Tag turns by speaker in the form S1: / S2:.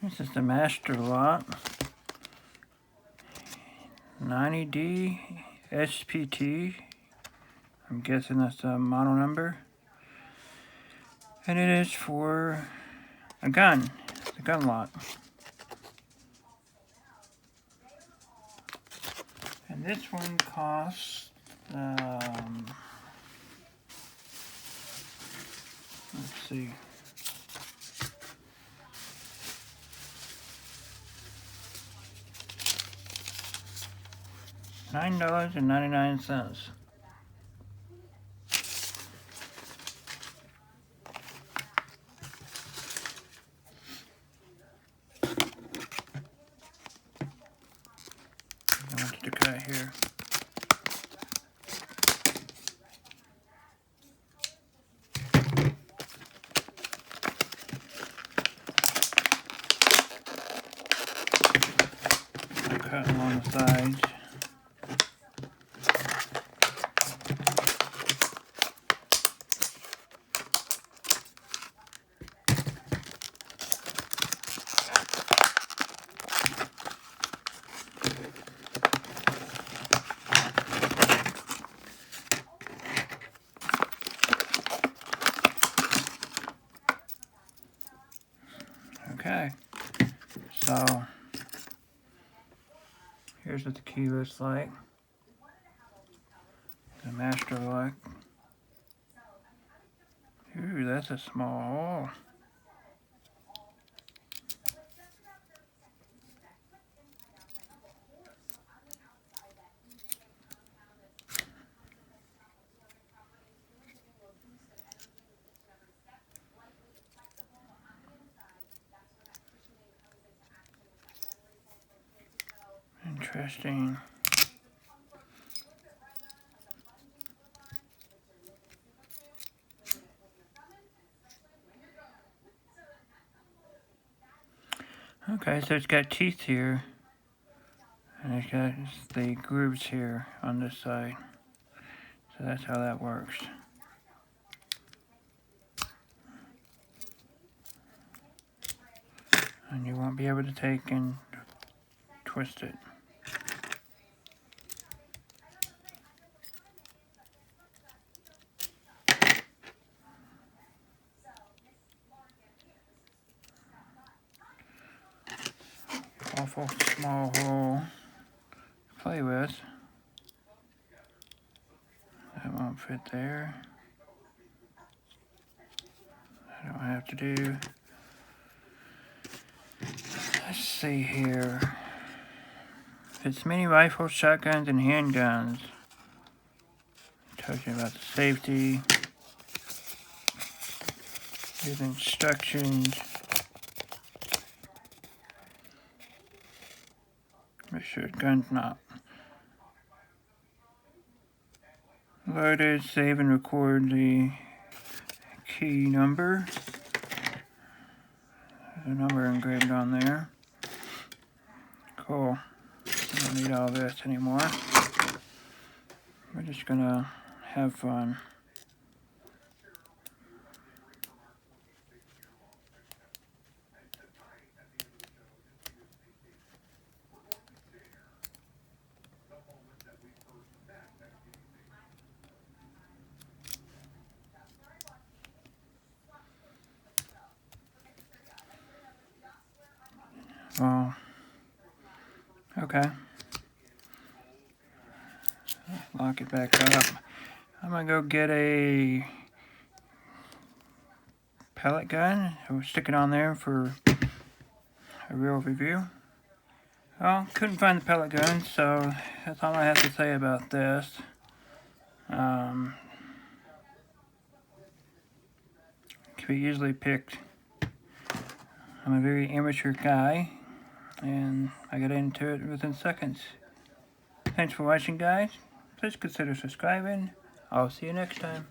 S1: This is the master lock. 90D SPT. I'm guessing that's the model number. And it is for a gun. It's a gun lock. And this one costs, let's see. $9.99. I want to cut here. I'll cut along the sides. Okay, so here's what the key looks like. The master lock. Ooh, that's a small hole. Interesting. Okay, so it's got teeth here, and it's got the grooves here on this side. So that's how that works. And you won't be able to take and twist it. Awful small hole to play with. That won't fit there. I don't have to do. Let's see here. Fits mini rifles, shotguns, and handguns. Talking about the safety. Here's instructions. Make sure the gun's not loaded. Save and record the key number. There's a number engraved on there. Cool. I don't need all this anymore. We're just gonna have fun. Well, okay. Lock it back up. I'm gonna go get a pellet gun. We'll stick it on there for a real review. Well, couldn't find the pellet gun, so that's all I have to say about this. Can be easily picked. I'm a very amateur guy, and I got into it within seconds. Thanks for watching, guys. Please consider subscribing. I'll see you next time.